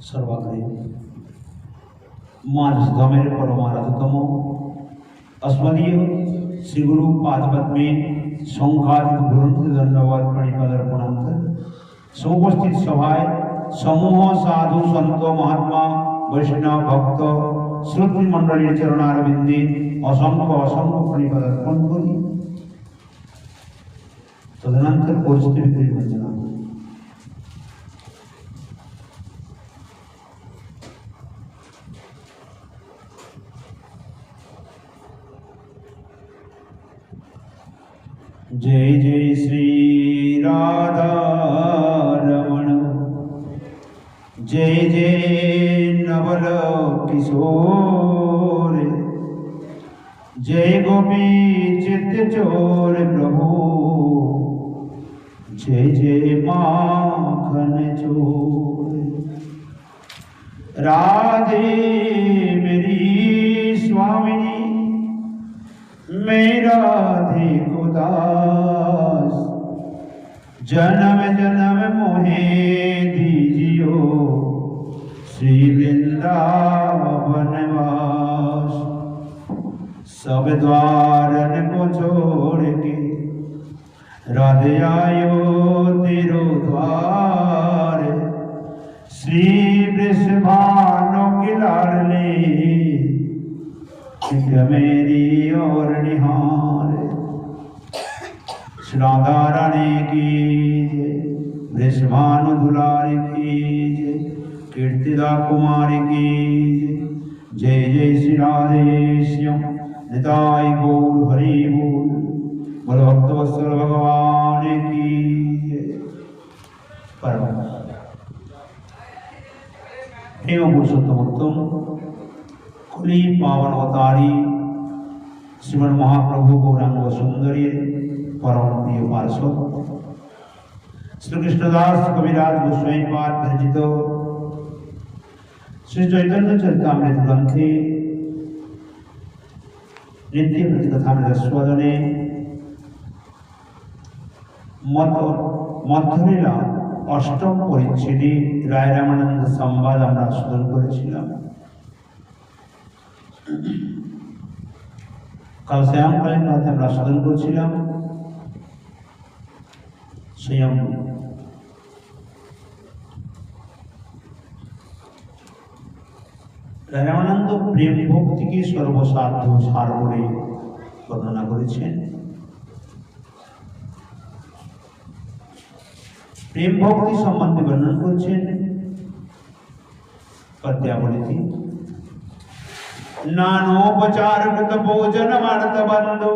सर्वाग्रे माँ धमेर परमाराधतम अस्मदीय श्री गुरु पादपद्मे संघादित ग्रंथ दंडवाद प्रणिपादर्पणांत समुपस्थित सभाय समूह साधु संत महात्मा वैष्णव भक्त श्रोत्री मंडलीर चरणारविंदे असंख्य असंख्य प्रणिपादर्पण करी तदनंतर परिस्थिति वंदना जय जय श्री राधा रमण जय जय नवल किशोर जय गोपी चित्त चोर प्रभु जय जय माखन चोर राधे मेरी स्वामिनी मैं राधे को दास जन्म जन्म मोहे दीजियो श्री वृंदावन वास सब द्वारन को छोड़ के राधे आयो तेरो द्वार श्री वृषभानु की लाडली मेरी और निहार राधा रानी की वृषभानु दुलारी की कीर्तिदा कुमारी की जय जय श्री राधे श्याम निताय गौर हरि बोल बोल भक्तवत्सल भगवान की परम प्रेम पुरुषोत्तम उत्तम खुली पावन अवतारी श्रीमन महाप्रभु गौरांग सुंदरी परम प्रिय पार्षद श्री कृष्णदास कविराज गोस्वामी पाद विरचित श्री चैतन्य चरितामृत ग्रंथे नित्य प्रतिकथामृत स्वादने मध्यलीला अष्टम परिच्छेदे राय रामानंद संवाद আমরা শ্রবণ করেছিলাম। কাল শ্যামকালীন রাতে আমরা শ্রবণ করেছিলাম स्वयं রামানন্দ প্রেম ভক্তিকে সর্বসাধ্য সার বলে বর্ণনা করেছেন। প্রেম ভক্তি সম্বন্ধে বর্ণনা করেছেন পদ্যাবলীতে नानोपचार कृत भोजन मार्त बंधु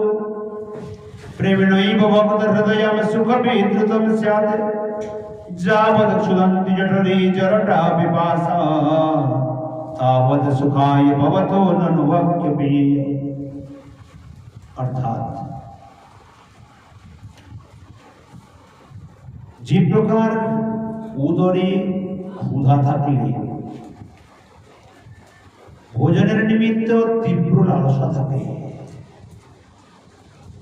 प्रेमिणैव भक्त हृदयम सुख विद्रुतम स्यात् जावत् क्षुदन्ति जठरे जरटा पिपासा तावत् सुखाय भवतो ननु वाक्यपि। अर्थात जे प्रकार उदरे क्षुधा थाकले भोजनेर निमित्त तीव्र लालसा थाके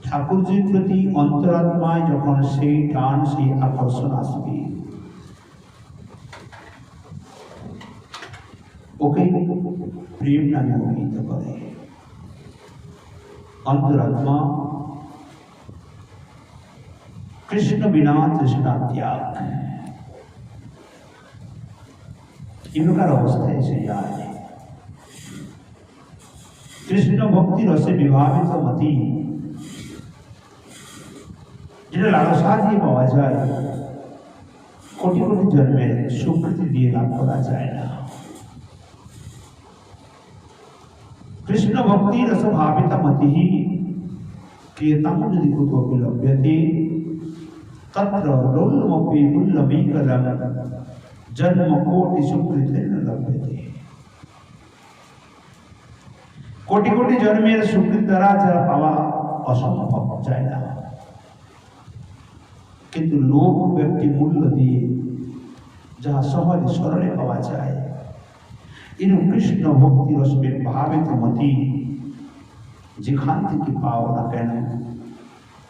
ठाकुरजीर प्रति अंतरात्माय जखन सेई टान सेई आकर्षण आसबे ओके प्रेम नामे अभिहित करे। अंतरात्मा कृष्ण बिना तृष्णा त्याग এই প্রকার অবস্থায় এসে যায়। कृष्ण भक्ति रसे विभावित मति যেটা লালসা দিয়ে পাওয়া যায় কোটি কোটি জন্মের স্বীকৃতি দিয়ে লাভ করা যায় না। कृष्ण भक्ति रस भावित मति प्रियतम यदि कुतोपि लभ्यते तत्र लोलमपि पुल्लमीकलं जन्म कोटि सुकृतेन लभ्यते। कोटि कोटि जन्मेर सुकृत द्वारा যারা পাওয়া অসম্ভব যায় না, কিন্তু লোক ব্যক্তি মূল্য দিয়ে যাহা সহজ সরলে পাওয়া যায় এরূপ কৃষ্ণ ভক্তি রসে ভাবিত মতি যেখান থেকে পাও না কেন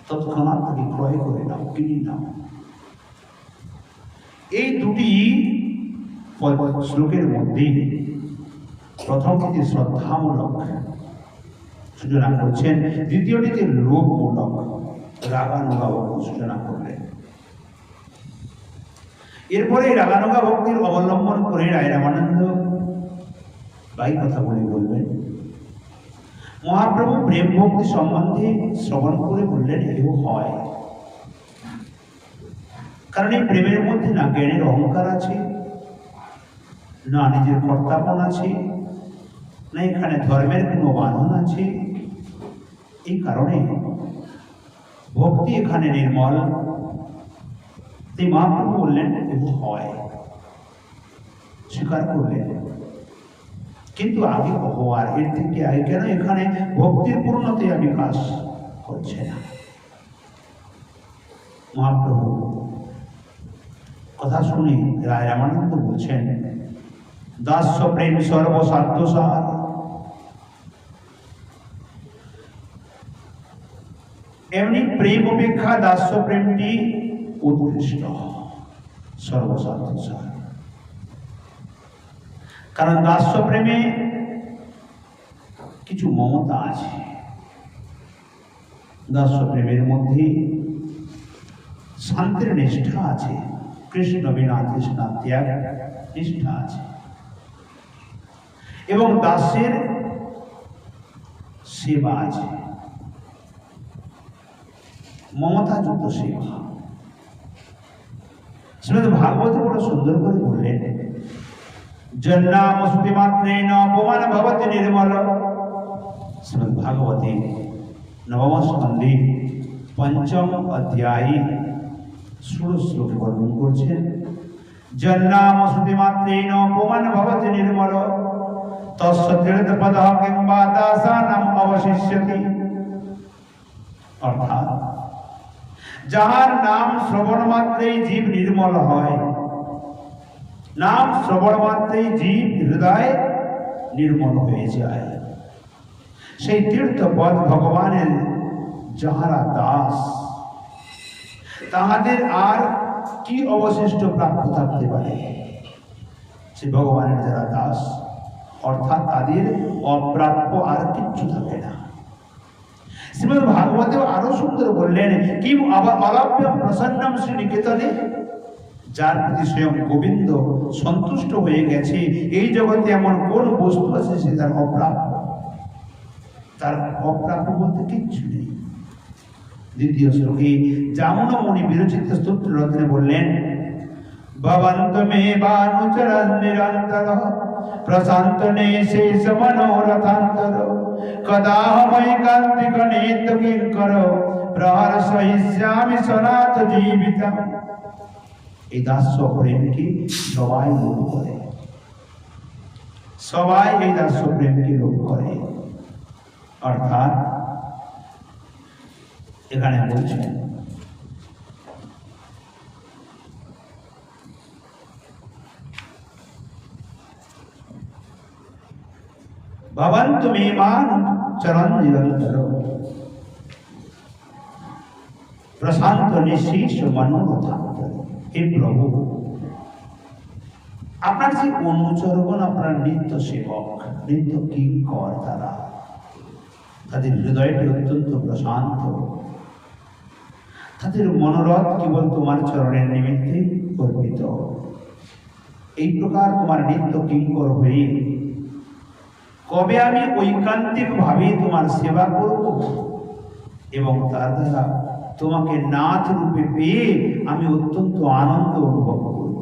তৎক্ষণাৎ তাকে ক্রয় করে নাও, কিনে নাও। এই দুটি শ্লোকের মধ্যে প্রথমটিতে শ্রদ্ধামূলক সূচনা করছেন, দ্বিতীয়টিতে লোভমূলক রাগানুগা ভক্তি সূচনা করলেন। এরপরে রাগানুগা ভক্তির অবলম্বন করে রায় রামানন্দ বাই কথা বলবেন। মহাপ্রভু প্রেম ভক্তি সম্বন্ধে শ্রবণ করে বললেন, এও হয়। কারণ এই প্রেমের মধ্যে না জ্ঞানের অহংকার আছে, না নিজের কর্তাপন আছে, না এখানে ধর্মের কোনো বাঁধন আছে। এই কারণে ভক্তি এখানে নির্মল। তাই মহাপ্রভু বললেন, এও হয়, স্বীকার করলেন। কিন্তু আগে হওয়ার এর থেকে আগে কেন এখানে ভক্তির পূর্ণতা বিকাশ করছে না? মহাপ্রভু কথা শুনে রায় রামানন্দ বলছেন, দাস্য প্রেম সর্বসাধ্যসার। এমনি প্রেম অপেক্ষা দাস্য প্রেমটি উৎকৃষ্ট, সর্বসাধ্যসার। কারণ দাস্য প্রেমে কিছু মমতা আছে, দাস্য প্রেমের মধ্যে শান্তির নিষ্ঠা আছে, কৃষ্ণ বিনা তৃষ্ণা ত্যাগ নিষ্ঠা আছে, এবং দাসের সেবা আছে, মমতাযুক্ত সেবা। শ্রীমদ্ ভাগবত বড় সুন্দর করে বললেন, জন্নামস্তি মাত্রেণ অপমান ভবতি নির্মল। শ্রীমদ্ ভাগবতে নবম স্কন্ধে পঞ্চম অধ্যায়ে 16 শ্লোকে বর্ণন করছেন, জন্নামস্তি মাত্রেণ অপমান ভবতি নির্মল তস্য তীর্থপদঃ কিংবা দাসানাম অবশিষ্যতি। অর্থাৎ যাহার নাম শ্রবণ মাত্রেই জীব নির্মল হয়, নাম শ্রবণ মাত্রেই জীব হৃদয় নির্মল হয়ে যায়, সেই তীর্থপদ ভগবানের যাহারা দাস, তাহাদের আর কি অবশিষ্ট প্রাপ্য থাকতে পারে? সে ভগবানের যারা দাস, অর্থাৎ তাদের অপ্রাপ্য আর কিচ্ছু থাকে না। শ্রীমদ্ ভাগবতে আরো সুন্দর বললেন, কিম অলভ্যম প্রসন্নম শ্রীনিকেতনে। যার প্রতি স্বয়ং গোবিন্দ সন্তুষ্ট হয়ে গেছে, এই জগতে এমন কোন বস্তু আছে সে তার অপ্রাপ্য? তার অপ্রাপ্য বলতে কিচ্ছু নেই। দ্বিতীয় শ্লোকে জামুন মুনি বিরচিত স্তোত্র রত্নে বললেন, ভবন্ত মে বানুচরণ নিরন্তর প্রশান্ত শেষ মনোরথান্তর কদাহময় কান্তিক নেত্র কিঙ্কর প্রহর সহিষ্যামি সনাত জীবিতম। এই দাস্য প্রেমকে সবাই লোভ করে, সবাই এই দাস্য প্রেমকে লোভ করে। অর্থাৎ এখানে বলছেন, ভবন্তু মে মান চরণ নিরন্তর প্রশান্ত নিঃশেষ মনোরথান্তর। হে প্রভু, আপনার যে অনুচরগণ, আপনার নিত্য সেবক, নিত্য কিঙ্কর, তারা তাদের হৃদয়টি অত্যন্ত প্রশান্ত, তাদের মনোরথ কেবল তোমার চরণের নিমিত্তে অর্পিত। এই প্রকার তোমার নিত্য কিঙ্কর হয়ে কবে আমি ঐকান্তিক ভাবে তোমার সেবা করব এবং তার দ্বারা তোমাকে নাথ রূপে পেয়ে আমি অত্যন্ত আনন্দ অনুভব করব।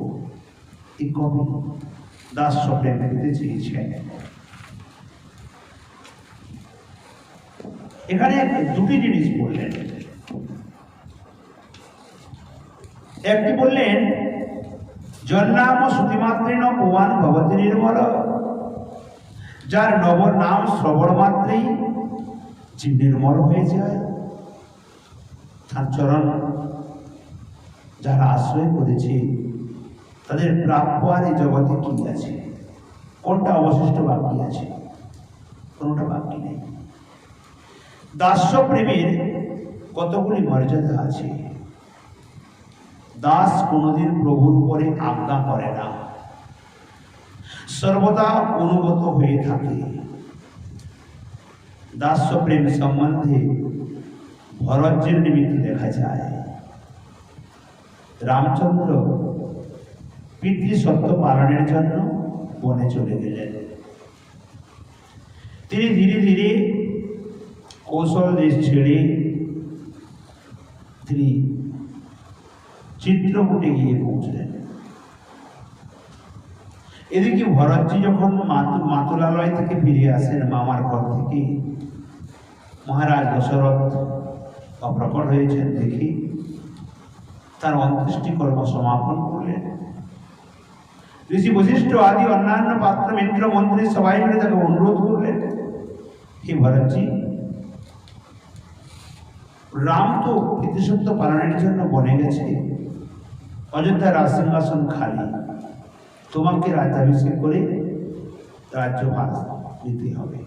এই কবি দাস্য প্রেম পেতে চেয়েছেন। এখানে দুটি জিনিস বললেন। একটি বললেন, জন্নাম শ্রুতিমাত্রেণ পুমান ভবতি নির্মল। যার নব নাম শ্রবণ মাত্রেই জীব নির্মল হয়ে যায়। তার চরণ যারা আশ্রয় করেছে, তাদের প্রাপ্য আর এই জগতে কি আছে? কোনটা অবশিষ্ট বাকি আছে? কোনটা বাকি নেই। দাস্য প্রেমের কতগুলি মর্যাদা আছে। দাস কোনদিন প্রভুর উপরে আজ্ঞা করে না, সর্বদা অনুগত হয়ে থাকে। দাস্য প্রেম সম্বন্ধে ভরতের নিমিত্ত দেখা যায় রামচন্দ্র পিতৃসত্য পালনের জন্য বনে চলে গেলেন। তিনি ধীরে ধীরে কৌশল দেশ ছেড়ে তিনি চিত্রকূটে গিয়ে পৌঁছলেন। এদিকে ভরতজি যখন মাতুলালয় থেকে ফিরে আসেন মামার ঘর থেকে, মহারাজ দশরথ অপ্রকট হয়েছেন দেখে তার অন্ত্যেষ্টি কর্ম সমাপন করলেন। ঋষি বশিষ্ঠ আদি অন্যান্য পাত্র মিত্র মন্ত্রী সবাই মিলে তাকে অনুরোধ করলেন, হে ভরতজি, রাম তো পিতৃসত্য পালনের জন্য বনে গেছে, অযোধ্যার রাজ সিংহাসন খালি, তোমাকে রাজ্যাভিষেক করে রাজ্যভার নিতে হবে।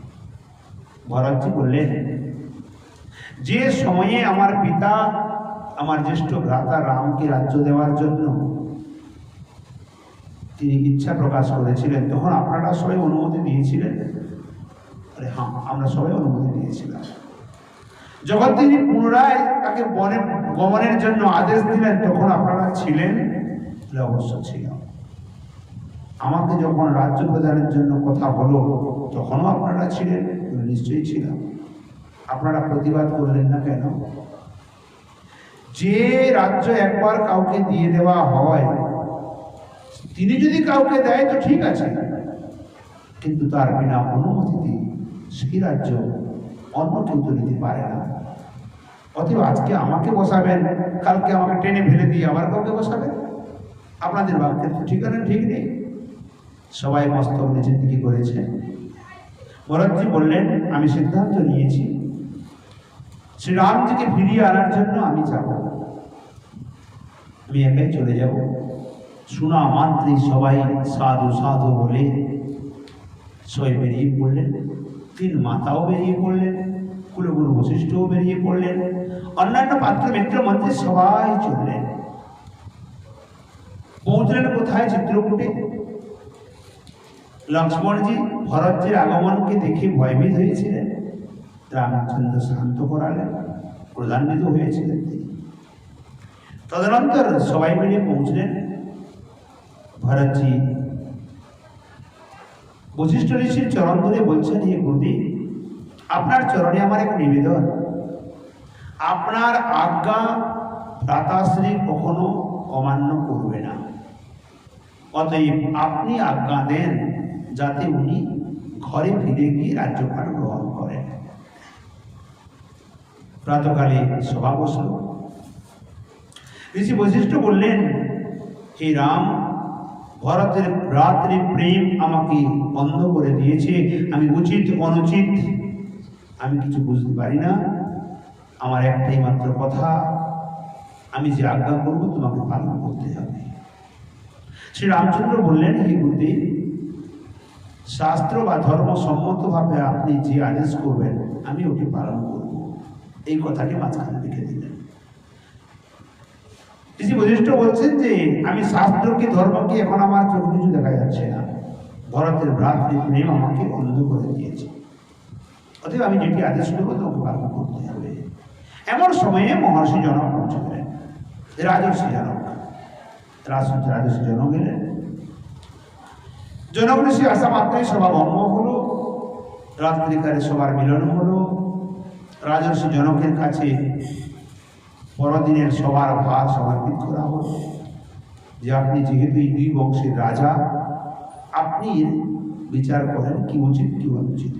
ভরতজি বললেন, যে সময়ে আমার পিতা আমার জ্যেষ্ঠ ভ্রাতা রামকে রাজ্য দেওয়ার জন্য তিনি ইচ্ছা প্রকাশ করেছিলেন, তখন আপনারা সবাই অনুমতি দিয়েছিলেন? আরে হ্যাঁ, আমরা সবাই অনুমতি দিয়েছিলাম। যখন তিনি পুনরায় তাকে বনে গমনের জন্য আদেশ দিলেন, তখন আপনারা ছিলেন? অবশ্য ছিলাম। আমাকে যখন রাজ্য প্রদানের জন্য কথা হলো, তখনও আপনারা ছিলেন? নিশ্চয়ই ছিলাম। আপনারা প্রতিবাদ করলেন না কেন? যে রাজ্য একবার কাউকে দিয়ে দেওয়া হয়, তিনি যদি কাউকে দেয় তো ঠিক আছে, কিন্তু তার বিনা অনুমতিতে সেই রাজ্য অন্য কেউ তো নিতে পারে না। অতএব আজকে আমাকে বসাবেন, কালকে আমাকে টেনে ফেলে দিয়ে আবার কাউকে বসাবেন, আপনাদের বাক্যের তো ঠিকানা ঠিক নেই। সবাই মস্তক নিচের দিকে করেছে। ভরতজি বললেন, আমি সিদ্ধান্ত নিয়েছি, শ্রীরামজিকে ফিরিয়ে আনার জন্য আমি যাব। আমি একাই চলে যাব। শোনা মাত্রই সবাই সাধু সাধু বলে সবাই বেরিয়ে পড়লেন। তিন মাতাও বেরিয়ে পড়লেন, কুলগুরু বশিষ্ঠও বেরিয়ে পড়লেন, অন্যান্য পাত্র মিত্র মন্ত্রী সবাই চললেন। পৌঁছলেন কোথায়? চিত্রকূটে। লক্ষ্মণজি ভরতজির আগমনকে দেখে ভয়ভীত হয়েছিলেন, রামচন্দ্র শান্ত করালেন, প্রধান্বিত হয়েছিলেন তিনি। তদনন্তর সবাই মিলে পৌঁছলেন। ভরতজি বশিষ্ঠ ঋষির চরণ ধরে বলছেন, হে গুরুদেব, আপনার চরণে আমার এক নিবেদন, আপনার আজ্ঞা ভ্রাতাশ্রী কখনো অমান্য করবে না, অতএব আপনি আজ্ঞা দেন যাতে উনি ঘরে ফিরে গিয়ে রাজ্যভার গ্রহণ করেন। প্রাতকালে সভা বসল। ঋষি বশিষ্ঠ বললেন, হে রাম, ভরতের ভ্রাতৃ প্রেম আমাকে অন্ধ করে দিয়েছে। আমি উচিত অনুচিত আমি কিছু বুঝতে পারি না। আমার একটাই মাত্র কথা, আমি যে আজ্ঞা করবো তোমাকে পালন করতে হবে। শ্রী রামচন্দ্র বললেন, হে গুরুদেব, শাস্ত্র বা ধর্ম সম্মতভাবে আপনি যে আদেশ করবেন আমি ওকে পালন করব। এই কথাটি মাঝখানে লিখে দিলেন। ঋষি বশিষ্ঠ বলছেন যে আমি শাস্ত্রকে ধর্মকে এখন আমার চোখ কিছু দেখা যাচ্ছে না, ভরতের ভ্রাতৃ প্রেম আমাকে অন্ধ করে দিয়েছে, অতএব আমি যেটি আদেশ করবো তোমাকে পালন করতে হবে। এমন সময়ে মহর্ষি জনক পৌঁছলেন, রাজর্ষি জনক। রাজর্ষি জনক এলেন। জনক ঋষি আসা মাত্রই সভা ভঙ্গ হলো, রাত্রিকালে সবার মিলন হলো। রাজর্ষি জনকের কাছে পরদিনের সবার ভার সমর্পিত করা হল, যে আপনি যেহেতু এই দুই বংশের রাজা, আপনি বিচার করেন কি উচিত কি অনুচিত।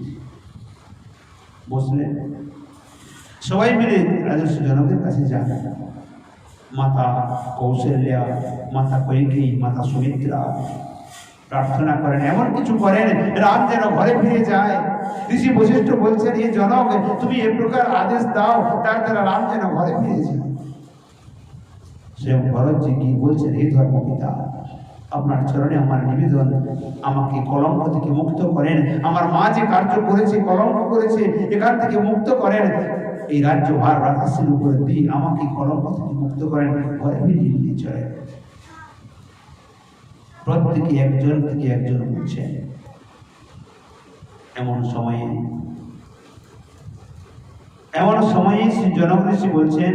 বসলেন। সবাই মিলে রাজর্ষি জনকের কাছে যান। মাতা কৌশল্যা, মাতা কৈকেয়ী, মাতা সুমিত্রা প্রার্থনা করেন, এমন কিছু করেন রাম যেন ঘরে ফিরে যায়। ঋষি বশিষ্ঠ বলছেন, হে জনক, তুমি এ প্রকার আদেশ দাও তার দ্বারা রাম যেন ঘরে ফিরে যায়। সে ভরতজি কি বলছেন, হে ধর্মপিতা, আপনার চরণে আমার নিবেদন, আমাকে কলঙ্ক থেকে মুক্ত করেন। আমার মা যে কার্য করেছে, কলঙ্ক করেছে, এখান থেকে মুক্ত করেন। এই রাজ্য ভার রাজস্বীর উপরে দিয়ে আমাকে কলঙ্ক থেকে মুক্ত করেন, ঘরে ফিরিয়ে নিয়ে চলেন। প্রত্যেকে একজন থেকে একজন বলছেন। এমন সময়ে শ্রী জনক ঋষি বলছেন,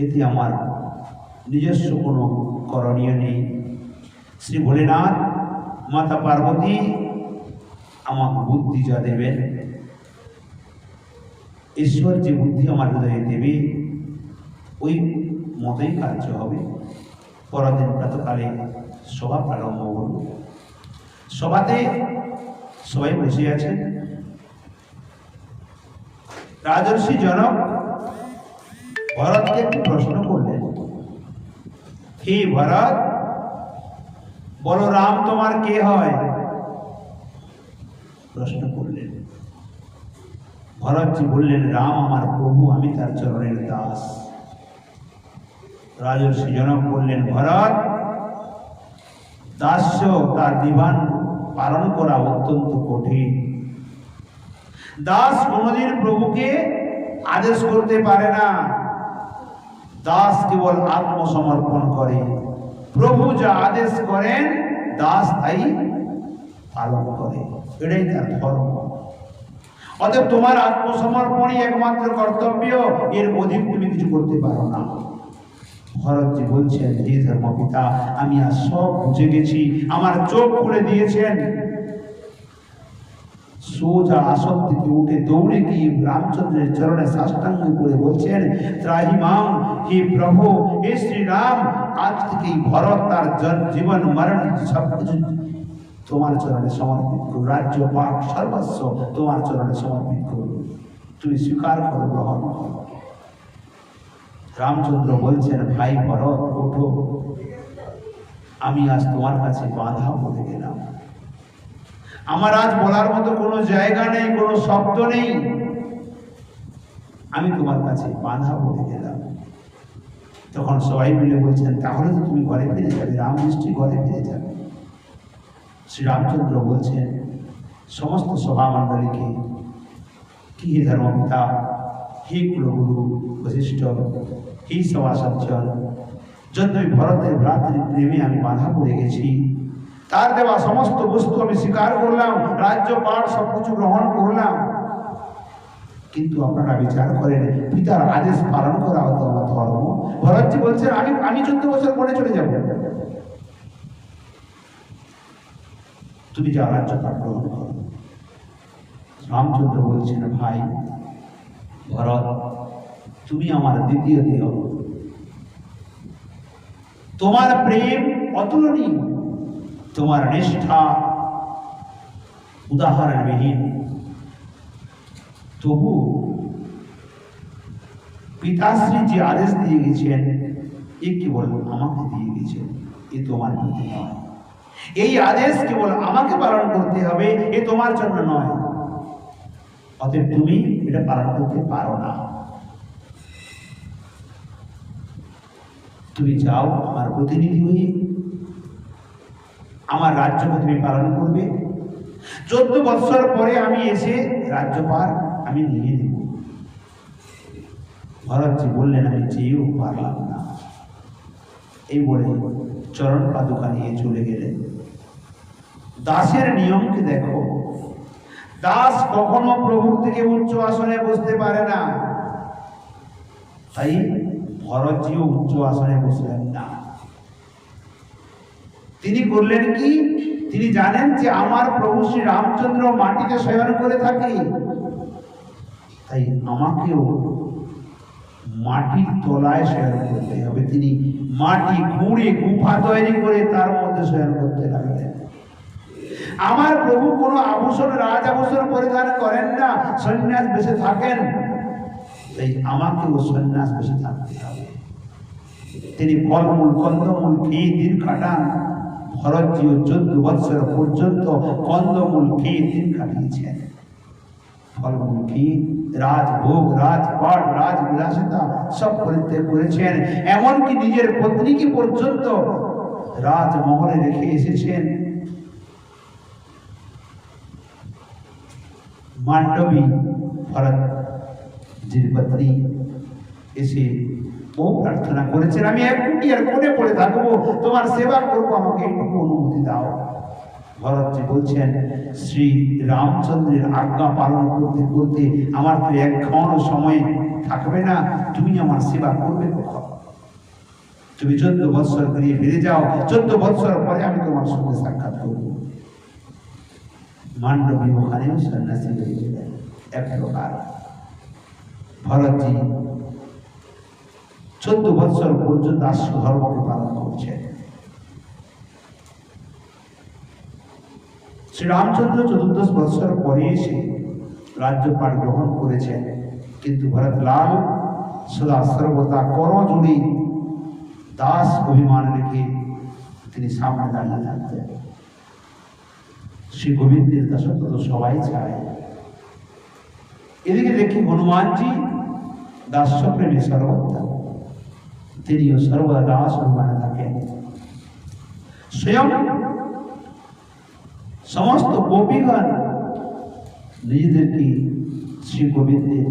এতে আমার নিজস্ব কোনো করণীয় নেই। শ্রী ভোলেনাথ মাতা পার্বতী আমাকে বুদ্ধি যা দেবেন, ঈশ্বর যে বুদ্ধি আমার হৃদয়ে দেবে ওই মতেই কার্য হবে। পরদিন প্রাতকালে সভা প্রারম্ভ হল। সভাতে সবাই বসে আছেন। রাজর্ষি জনক ভরতকে একটি প্রশ্ন করলেন, হে ভরত, বলো রাম তোমার কে হয়? প্রশ্ন করলেন। ভরতজি বললেন, রাম আমার প্রভু, আমি তার চরণের দাস। রাজর্ষি জনক বললেন, ভরত, দাস্য তার বিধান পালন করা অত্যন্ত কঠিন। দাস কোনদিন প্রভুকে আদেশ করতে পারে না। দাস কেবল আত্মসমর্পণ করে। প্রভু যা আদেশ করেন দাস তাই পালন করে, এটাই তার ধর্ম। অতএব তোমার আত্মসমর্পণই একমাত্র কর্তব্য, এর অধিক তুমি কিছু করতে পারো না। ভরতজি বলছেন, হে ধর্মপিতা, আমি আজ সব বুঝে গেছি, আমার চোখ খুলে দিয়েছেন। সোজা আসন থেকে উঠে দৌড়ে গিয়ে রামচন্দ্রের চরণে সাষ্টাঙ্গ করে বলছেন, ত্রাহি মাং, হে প্রভু, হে শ্রীরাম, আজ থেকে ভরত তার জীবন মরণ সবকিছু তোমার চরণে সমর্পিত করো। রাজ্য পাক সর্বস্ব তোমার চরণে সমর্পিত করো। তুমি স্বীকার করো, গ্রহণ করো। রামচন্দ্র বলছেন, ভাই ভরত, ওঠো, আমি আজ তোমার কাছে বাধা বলে গেলাম। আমার আজ বলার মতো কোনো জায়গা নেই, কোনো শব্দ নেই। আমি তোমার কাছে বাধা বলে গেলাম। তখন সবাই মিলে বলছেন, তাহলে তো তুমি ঘরে ফিরে যাবে, রাম নিশ্চয়ই ঘরে ফিরে যাবে। শ্রীরামচন্দ্র বলছেন সমস্ত সভামণ্ডলীকে, কি হে ধর্মপিতা, হে কুলগুরু বশিষ্ঠ, হে সভাসজ্জন, যদ্যপি ভরতের ভ্রাতৃ প্রেমে আমি বাধা পড়ে গেছি, তার দেওয়া সমস্ত বস্তু আমি স্বীকার করলাম, রাজ্য পাঠ সবকিছু গ্রহণ করলাম, কিন্তু আপনারা বিচার করেন পিতার আদেশ পালন করা হতো আমার ধর্ম। ভরতজি বলছেন, আমি 14 বছর পরে চলে যাব, তুমি যা রাজ্য পাঠ গ্রহণ করো। রামচন্দ্র বলছেন, ভাই ভরত, তুমি আমার দ্বিতীয় দেহ, তোমার প্রেম অতুলনীয়, তোমার নিষ্ঠা উদাহরণবিহীন। তবু পিতাশ্রী যে আদেশ দিয়ে গেছেন এ কেবল আমাকে দিয়ে গেছেন, এ তোমার প্রতি নয়। এই আদেশ কেবল আমাকে পালন করতে হবে, এ তোমার জন্য নয়। অতএব তুমি এটা পালন করতে পারো না। তুমি যাও আমার প্রতিনিধি হয়ে, আমার রাজ্যকে তুমি পালন করবে। 14 বৎসর পরে আমি এসে রাজ্যপাল আমি নিয়ে নেব। ভরতজি বললেন, আমি চেয়েও পারলাম না। এই বলে চরণ পাদুকা নিয়ে চলে গেলেন। দাসের নিয়মকে দেখো, দাস কখনো প্রভুর থেকে উচ্চ আসনে বসতে পারে না। তাই ভরতজিও উচ্চ আসনে বসলেন না। তিনি করলেন কি, তিনি জানেন যে আমার প্রভু শ্রী রামচন্দ্র মাটিতে শয়ন করে থাকে, তাই আমাকেও মাটির তলায় শয়ন করতে হবে। তিনি মাটি খুঁড়ে গুফা তৈরি করে তার মধ্যে শয়ন করতে লাগলেন। আমার প্রভু কোনো আভূষণ, রাজ আভূষণ পরিধান করেন না, সন্ন্যাস বেশে থাকেন, তাই আমাকেও সন্ন্যাস বেশে থাকতে হবে। তিনি ফলমূল কন্দমূল খেয়ে দিন কাটান। ভরতজিও 14 বৎসর পর্যন্ত কন্দমূল খেয়ে দিন কাটিয়েছেন। ফলমূল খেয়ে রাজভোগ, রাজপাট, রাজবিলাসিতা সব পরিত্যাগ করেছেন। এমনকি নিজের পত্নীকে পর্যন্ত রাজমহলে রেখে এসেছেন। মান্ডবী ভরতজির পত্নী এসে বহু প্রার্থনা করেছেন, আমি এক কুটিয়ার কোণে পড়ে থাকবো, তোমার সেবা করবো, আমাকে একটু অনুমতি দাও। ভরতজি বলছেন, শ্রী রামচন্দ্রের আজ্ঞা পালন করতে করতে আমার তো এক ক্ষণ সময় থাকবে না, তুমি আমার সেবা করবে কখন? তুমি 14 বৎসর পেরিয়ে ফিরে যাও, 14 বৎসর পরে আমি তোমার সঙ্গে সাক্ষাৎ করব। মান্ডবী ওখানেও সন্ন্যাসী হয়ে গেলেন এক প্রকার। ভরতজি 14 বৎসর পর্যন্ত আশ্রম ধর্মকে পালন করছেন। শ্রী রামচন্দ্র 14 বৎসর পরে এসে রাজ্যপাট গ্রহণ করেছেন, কিন্তু ভরতলাল সদা সর্বদা করজোড়ে দাস অভিমান রেখে তিনি সামনে দাঁড়িয়ে থাকতেন। শ্রী গোবিন্দের দাসত্ব তো সবাই চায়। এদিকে দেখি হনুমানজি দাস্যপ্রেমী সর্বদা, তিনিও সর্বদা দাস অভিমানে থাকেন। স্বয়ং সমস্ত গোপীগণ নিজেদেরকে শ্রী গোবিন্দের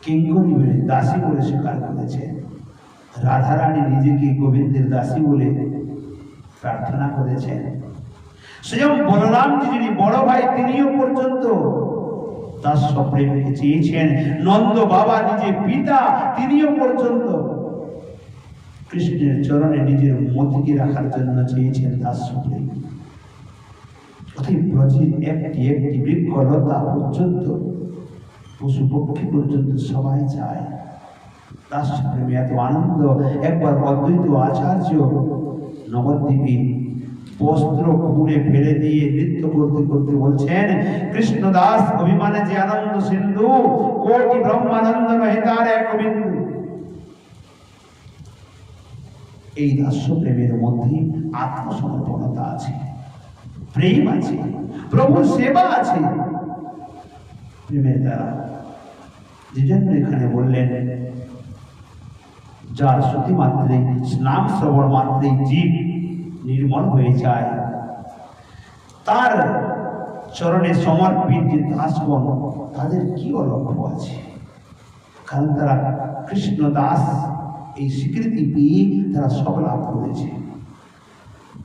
কিঙ্করী বলে, দাসী বলে স্বীকার করেছে। রাধারানী নিজেকে গোবিন্দের দাসী বলে প্রার্থনা করেছেন। স্বয়ং বলরামজি যিনি বড় ভাই, তিনিও পর্যন্ত দাস্য প্রেমকে চেয়েছেন। নন্দ বাবা নিজে পিতা, তিনিও পর্যন্ত কৃষ্ণের চরণে নিজের মতিকে রাখার জন্য চেয়েছেন দাস্য প্রেম। অতএব ব্রজের একটি একটি বৃক্ষলতা পর্যন্ত, পশু পক্ষী পর্যন্ত সবাই চায় দাস্য প্রেমে এত আনন্দ। একবার অদ্বৈত আচার্য নবদ্বীপে বস্ত্র খুলে ফেলে দিয়ে নৃত্য করতে করতে বলছেন, কৃষ্ণ দাস অভিমানে যে আনন্দ সিন্ধু, কোটি ব্রহ্মানন্দ নহে তার এক বিন্দু। এই দাস্য প্রেমের মধ্যে আত্মসমর্পণতা আছে, প্রেম আছে, প্রভুর সেবা আছে প্রেমের দ্বারা। যে জন্য এখানে বললেন, যার শ্রুতি মাত্রে, নাম শ্রবণ মাত্রে জীব নির্মল হয়ে যায়, তার চরণে সমর্পিত যে দাসগণ, তাদের কি অলক্ষ্য আছে? কারণ তারা কৃষ্ণ দাস এই স্বীকৃতি পেয়ে তারা সব লাভ করেছে।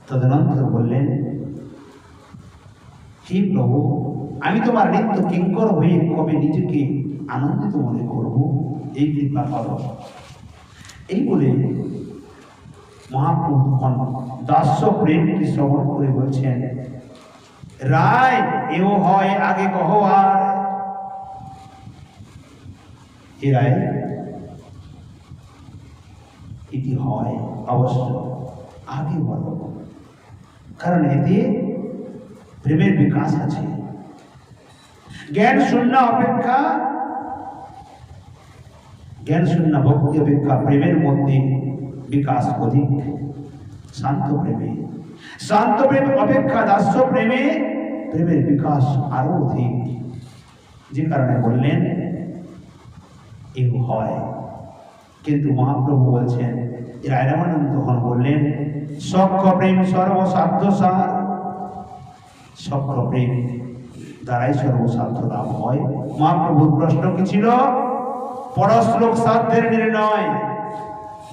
তদনন্তর বললেন, হে প্রভু, আমি তোমার নিত্য কিঙ্কর হয়ে কবে নিজেকে আনন্দিত মনে করব, এই কৃপা করো। এই বলে মহাপ্রভু দাস্য প্রেমকে শ্রবণ করে বলছেন, রায় এও হয় আগে কহ আর। এ রায় এটি হয় অবশ্য, আগে বলো, কারণ এতে প্রেমের বিকাশ আছে। জ্ঞান শূন্য অপেক্ষা, জ্ঞান শূন্য ভক্তি অপেক্ষা প্রেমের মধ্যে বিকাশ অধিক। শান্ত প্রেমে, শান্ত প্রেম অপেক্ষা দাস্য প্রেমে প্রেমের বিকাশ আরো অধিক। যে কারণে বললেন এও হয়। কিন্তু মহাপ্রভু বলছেন, রায়রামানন্দ তখন বললেন, সখ্য প্রেম সর্বসাধ্য সার। সখ্য প্রেম দ্বারাই সর্বসাধ্য লাভ হয়। মহাপ্রভুর প্রশ্ন কি ছিল? পরশ্লোক সাধ্যের নির্ণয়,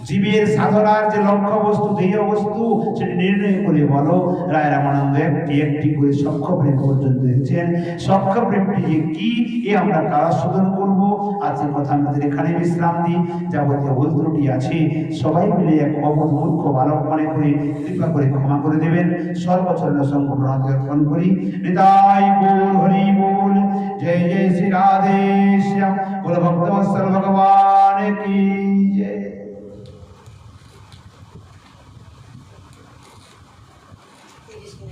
জীবের সাধনার যে লক্ষ্য বস্তু, ধ্যেয় বস্তু, সেটি নির্ণয় করে বলো। রায় রামানন্দ একটি একটি করে সখ্য প্রেম পর্যন্ত দিয়েছেন। সখ্য প্রেমটি যে কি, এ আমরা কারা শোধন করবো। আজকের কথা আমাদের এখানে বিশ্রাম দিই। যাবতীয় ভুল ত্রুটি আছে সবাই মিলে এক অবোধ মূর্খ বালক মনে করে কৃপা করে ক্ষমা করে দেবেন। সর্বচরণ সম্পূর্ণ অর্পণ করি। নিতাই बोल हरि बोल, जय जय श्री राधे श्याम। बोल भक्तवत्सल भगवान की।